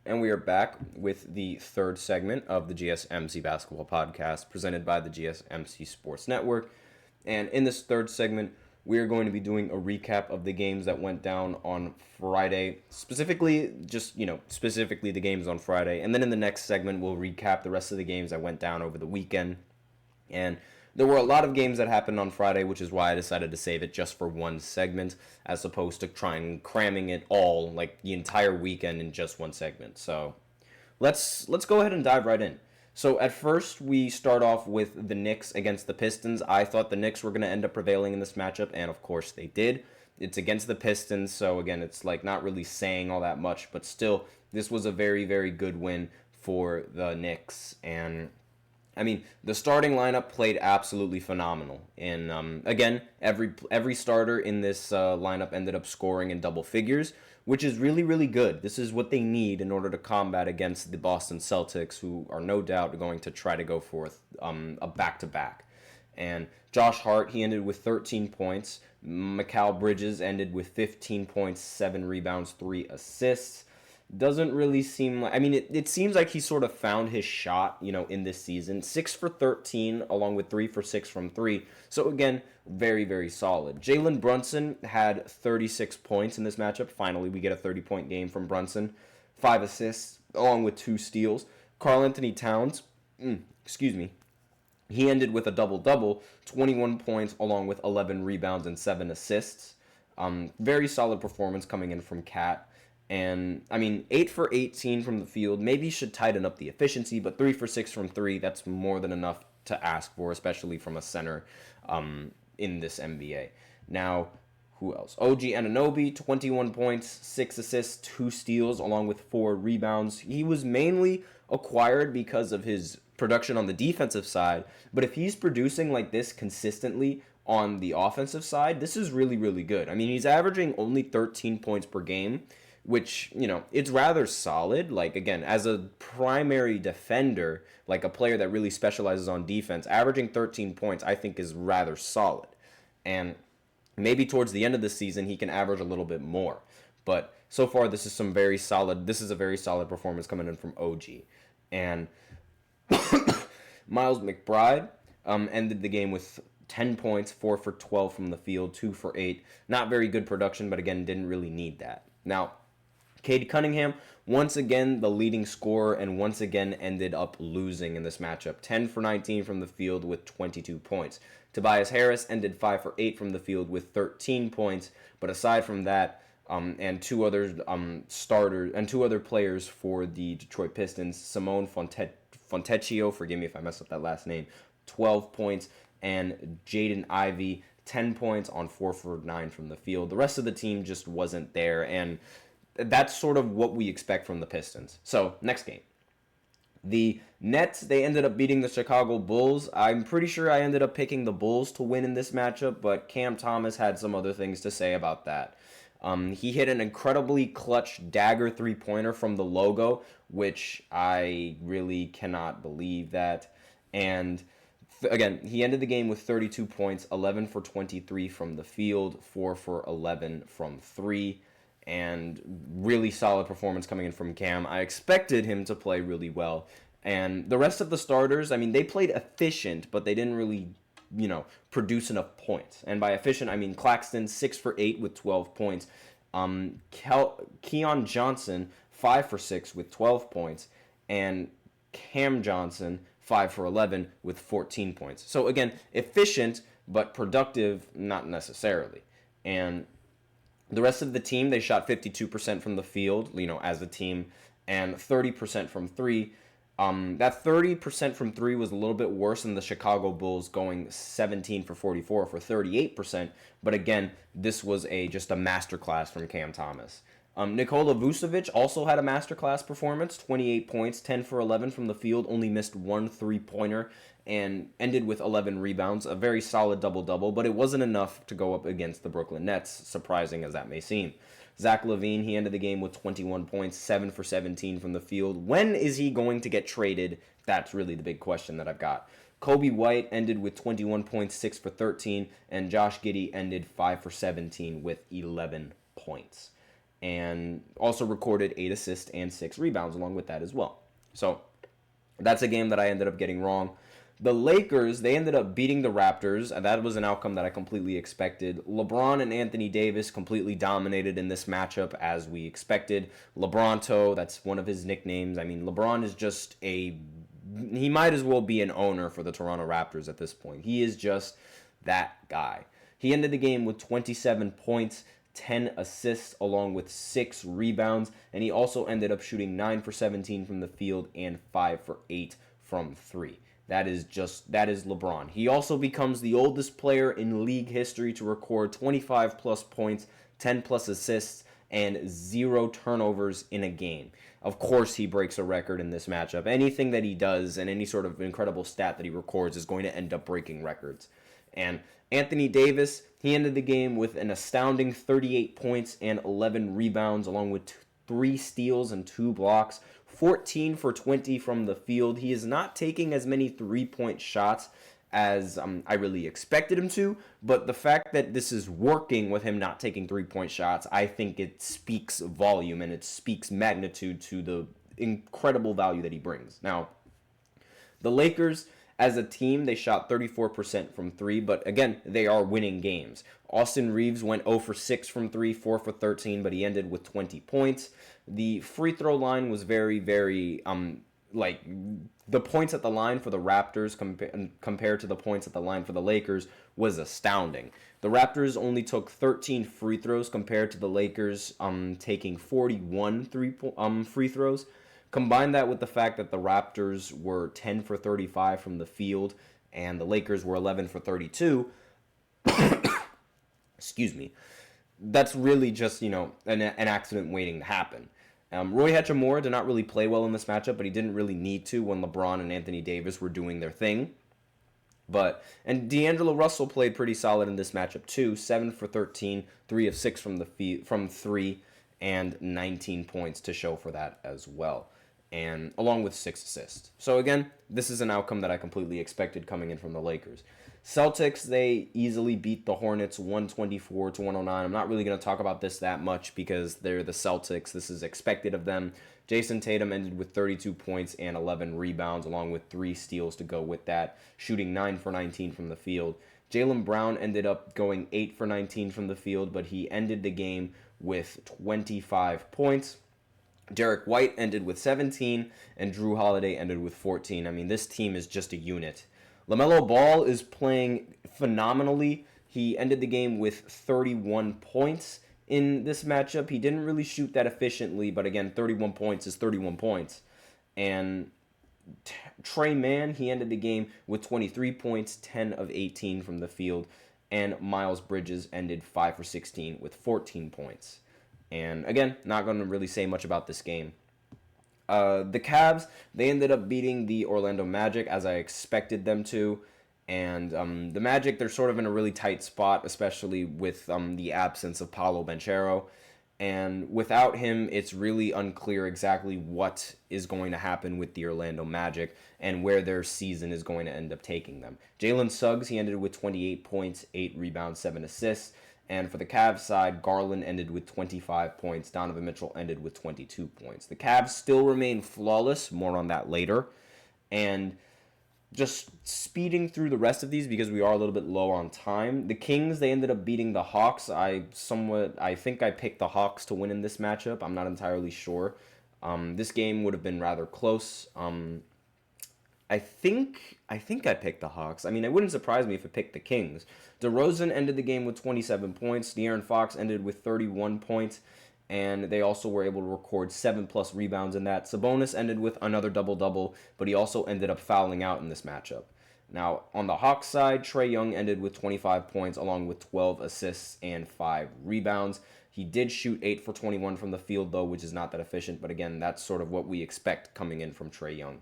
And we are back with the third segment of the GSMC Basketball Podcast presented by the GSMC Sports Network. And in this third segment, we are going to be doing a recap of the games that went down on Friday. Specifically the games on Friday. And then in the next segment, we'll recap the rest of the games that went down over the weekend. And there were a lot of games that happened on Friday, which is why I decided to save it just for one segment, as opposed to trying cramming it all, like the entire weekend, in just one segment. So let's go ahead and dive right in. So at first, we start off with the Knicks against the Pistons. I thought the Knicks were going to end up prevailing in this matchup, and of course they did. It's against the Pistons, so again, it's like not really saying all that much, but still, this was a very, very good win for the Knicks. And I mean, the starting lineup played absolutely phenomenal. And again, every starter in this lineup ended up scoring in double figures, which is really, really good. This is what they need in order to combat against the Boston Celtics, who are no doubt going to try to go for a back-to-back. And Josh Hart, he ended with 13 points. Mikal Bridges ended with 15 points, 7 rebounds, 3 assists. Doesn't really seem like... I mean, it seems like he sort of found his shot, in this season. 6 for 13, along with 3 for 6 from 3. So, again, very, very solid. Jalen Brunson had 36 points in this matchup. Finally, we get a 30-point game from Brunson. 5 assists, along with 2 steals. Karl Anthony Towns, he ended with a double-double, 21 points, along with 11 rebounds and 7 assists. Very solid performance coming in from Cat. And, 8 for 18 from the field. Maybe should tighten up the efficiency, but 3 for 6 from 3, that's more than enough to ask for, especially from a center in this NBA. Now, who else? OG Anunoby, 21 points, 6 assists, 2 steals, along with 4 rebounds. He was mainly acquired because of his production on the defensive side, but if he's producing like this consistently on the offensive side, this is really, really good. He's averaging only 13 points per game, which, it's rather solid. Like, again, as a primary defender, like a player that really specializes on defense, averaging 13 points, I think, is rather solid. And maybe towards the end of the season, he can average a little bit more. But so far, this is a very solid performance coming in from OG. And Miles McBride ended the game with 10 points, 4 for 12 from the field, 2 for 8. Not very good production, but again, didn't really need that. Now, Cade Cunningham, once again the leading scorer, and once again ended up losing in this matchup. 10 for 19 from the field with 22 points. Tobias Harris ended 5 for 8 from the field with 13 points. But aside from that, and two other players for the Detroit Pistons, Simone Fontecchio, forgive me if I mess up that last name, 12 points, and Jaden Ivey, 10 points on 4 for 9 from the field. The rest of the team just wasn't there, and that's sort of what we expect from the Pistons. So, next game. The Nets, they ended up beating the Chicago Bulls. I'm pretty sure I ended up picking the Bulls to win in this matchup, but Cam Thomas had some other things to say about that. He hit an incredibly clutch dagger three-pointer from the logo, which I really cannot believe that. And again, he ended the game with 32 points, 11 for 23 from the field, 4 for 11 from 3. And really solid performance coming in from Cam. I expected him to play really well. And the rest of the starters, they played efficient, but they didn't really, produce enough points. And by efficient, I mean Claxton, 6 for 8 with 12 points. Keon Johnson, 5 for 6 with 12 points. And Cam Johnson, 5 for 11 with 14 points. So again, efficient, but productive, not necessarily. And the rest of the team, they shot 52% from the field, as a team, and 30% from 3. That 30% from 3 was a little bit worse than the Chicago Bulls going 17 for 44 for 38%. But again, this was just a masterclass from Cam Thomas. Nikola Vucevic also had a masterclass performance, 28 points, 10 for 11 from the field, only missed 1 3-pointer, and ended with 11 rebounds, a very solid double-double, but it wasn't enough to go up against the Brooklyn Nets, surprising as that may seem. Zach LaVine, he ended the game with 21 points, 7 for 17 from the field. When is he going to get traded? That's really the big question that I've got. Kobe White ended with 21 points, 6 for 13, and Josh Giddey ended 5 for 17 with 11 points. and also recorded 8 assists and 6 rebounds along with that as well. So that's a game that I ended up getting wrong. The Lakers, they ended up beating the Raptors, and that was an outcome that I completely expected. LeBron and Anthony Davis completely dominated in this matchup as we expected. LeBronto, that's one of his nicknames. I mean, LeBron is just he might as well be an owner for the Toronto Raptors at this point. He is just that guy. He ended the game with 27 points, 10 assists, along with 6 rebounds, and he also ended up shooting 9 for 17 from the field and 5 for 8 from 3. That is LeBron. He also becomes the oldest player in league history to record 25 plus points, 10 plus assists, and 0 turnovers in a game. Of course, he breaks a record in this matchup. Anything that he does and any sort of incredible stat that he records is going to end up breaking records. And Anthony Davis, he ended the game with an astounding 38 points and 11 rebounds, along with 3 steals and 2 blocks, 14 for 20 from the field. He is not taking as many 3-point shots as I really expected him to, but the fact that this is working with him not taking 3-point shots, I think it speaks volume and it speaks magnitude to the incredible value that he brings. Now, the Lakers, as a team, they shot 34% from 3, but again, they are winning games. Austin Reeves went 0 for 6 from 3, 4 for 13, but he ended with 20 points. The free throw line was very, very, the points at the line for the Raptors compared to the points at the line for the Lakers was astounding. The Raptors only took 13 free throws compared to the Lakers taking 41 free throws. Combine that with the fact that the Raptors were 10 for 35 from the field and the Lakers were 11 for 32. Excuse me. That's really just, an accident waiting to happen. Roy Hachimura did not really play well in this matchup, but he didn't really need to when LeBron and Anthony Davis were doing their thing. And D'Angelo Russell played pretty solid in this matchup too. 7 for 13, 3 of 6 from 3, and 19 points to show for that as well, and along with 6 assists. So again, this is an outcome that I completely expected coming in from the Lakers. Celtics, they easily beat the Hornets 124-109. I'm not really going to talk about this that much because they're the Celtics. This is expected of them. Jason Tatum ended with 32 points and 11 rebounds, along with 3 steals to go with that, shooting 9 for 19 from the field. Jaylen Brown ended up going 8 for 19 from the field, but he ended the game with 25 points. Derek White ended with 17, and Drew Holiday ended with 14. I mean, this team is just a unit. LaMelo Ball is playing phenomenally. He ended the game with 31 points in this matchup. He didn't really shoot that efficiently, but again, 31 points is 31 points. And Trey Mann, he ended the game with 23 points, 10 of 18 from the field. And Miles Bridges ended 5 for 16 with 14 points. And again, not going to really say much about this game. The Cavs, they ended up beating the Orlando Magic as I expected them to. And the Magic, they're sort of in a really tight spot, especially with the absence of Paolo Banchero. And without him, it's really unclear exactly what is going to happen with the Orlando Magic and where their season is going to end up taking them. Jalen Suggs, he ended with 28 points, 8 rebounds, 7 assists. And for the Cavs side, Garland ended with 25 points. Donovan Mitchell ended with 22 points. The Cavs still remain flawless. More on that later. And just speeding through the rest of these because we are a little bit low on time. The Kings, they ended up beating the Hawks. I think I picked the Hawks to win in this matchup. I'm not entirely sure. This game would have been rather close. I think I picked the Hawks. I mean, it wouldn't surprise me if I picked the Kings. DeRozan ended the game with 27 points. De'Aaron Fox ended with 31 points. And they also were able to record 7+ rebounds in that. Sabonis ended with another double-double, but he also ended up fouling out in this matchup. Now, on the Hawks side, Trae Young ended with 25 points along with 12 assists and 5 rebounds. He did shoot 8 for 21 from the field, though, which is not that efficient. But again, that's sort of what we expect coming in from Trae Young.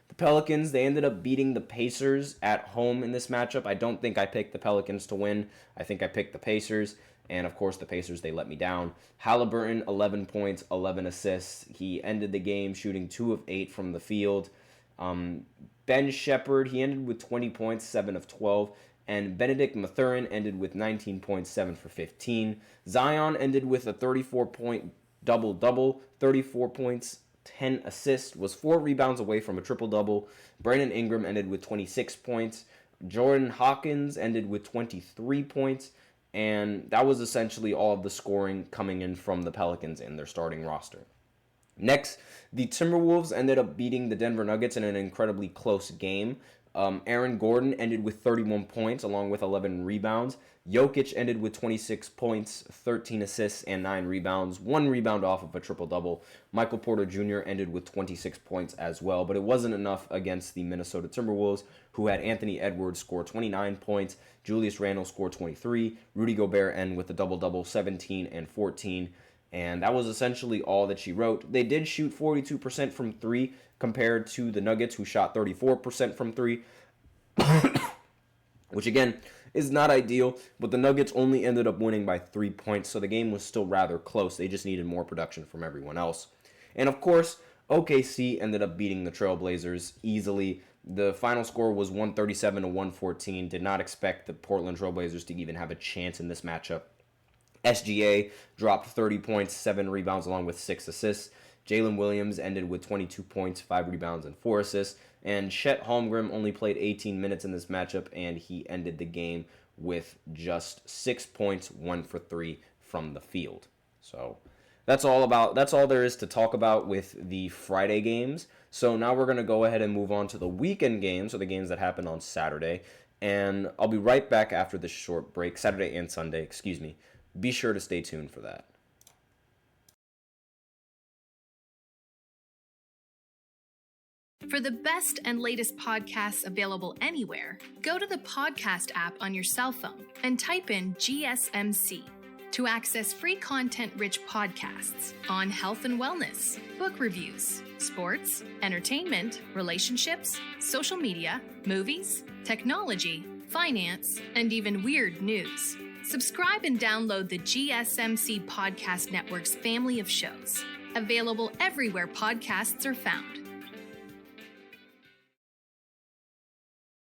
The Pelicans, they ended up beating the Pacers at home in this matchup. I don't think I picked the Pelicans to win. I think I picked the Pacers. And, of course, the Pacers, they let me down. Halliburton, 11 points, 11 assists. He ended the game shooting 2 of 8 from the field. Ben Shepherd, he ended with 20 points, 7 of 12. And Benedict Mathurin ended with 19 points, 7 for 15. Zion ended with a 34-point double-double, 34 points, 10 assists, was 4 rebounds away from a triple-double. Brandon Ingram ended with 26 points. Jordan Hawkins ended with 23 points. And that was essentially all of the scoring coming in from the Pelicans in their starting roster. Next, the Timberwolves ended up beating the Denver Nuggets in an incredibly close game. Aaron Gordon ended with 31 points along with 11 rebounds. Jokic ended with 26 points, 13 assists, and 9 rebounds. 1 rebound off of a triple-double. Michael Porter Jr. ended with 26 points as well, but it wasn't enough against the Minnesota Timberwolves, who had Anthony Edwards score 29 points, Julius Randle score 23, Rudy Gobert end with a double-double, 17 and 14. And that was essentially all that she wrote. They did shoot 42% from 3 compared to the Nuggets, who shot 34% from 3, which again is not ideal, but the Nuggets only ended up winning by 3 points, so the game was still rather close. They just needed more production from everyone else. And of course, OKC ended up beating the Trailblazers easily. The final score was 137 to 114. Did not expect the Portland Trailblazers to even have a chance in this matchup. SGA dropped 30 points, 7 rebounds, along with 6 assists. Jalen Williams ended with 22 points, 5 rebounds, and 4 assists. And Chet Holmgren only played 18 minutes in this matchup, and he ended the game with just 6 points, 1 for 3 from the field. So that's all there is to talk about with the Friday games. So now we're going to go ahead and move on to the weekend games, or the games that happened on Saturday. And I'll be right back after this short break, Saturday and Sunday, excuse me. Be sure to stay tuned for that. For the best and latest podcasts available anywhere, go to the podcast app on your cell phone and type in GSMC to access free content-rich podcasts on health and wellness, book reviews, sports, entertainment, relationships, social media, movies, technology, finance, and even weird news. Subscribe and download the GSMC Podcast Network's family of shows, available everywhere podcasts are found.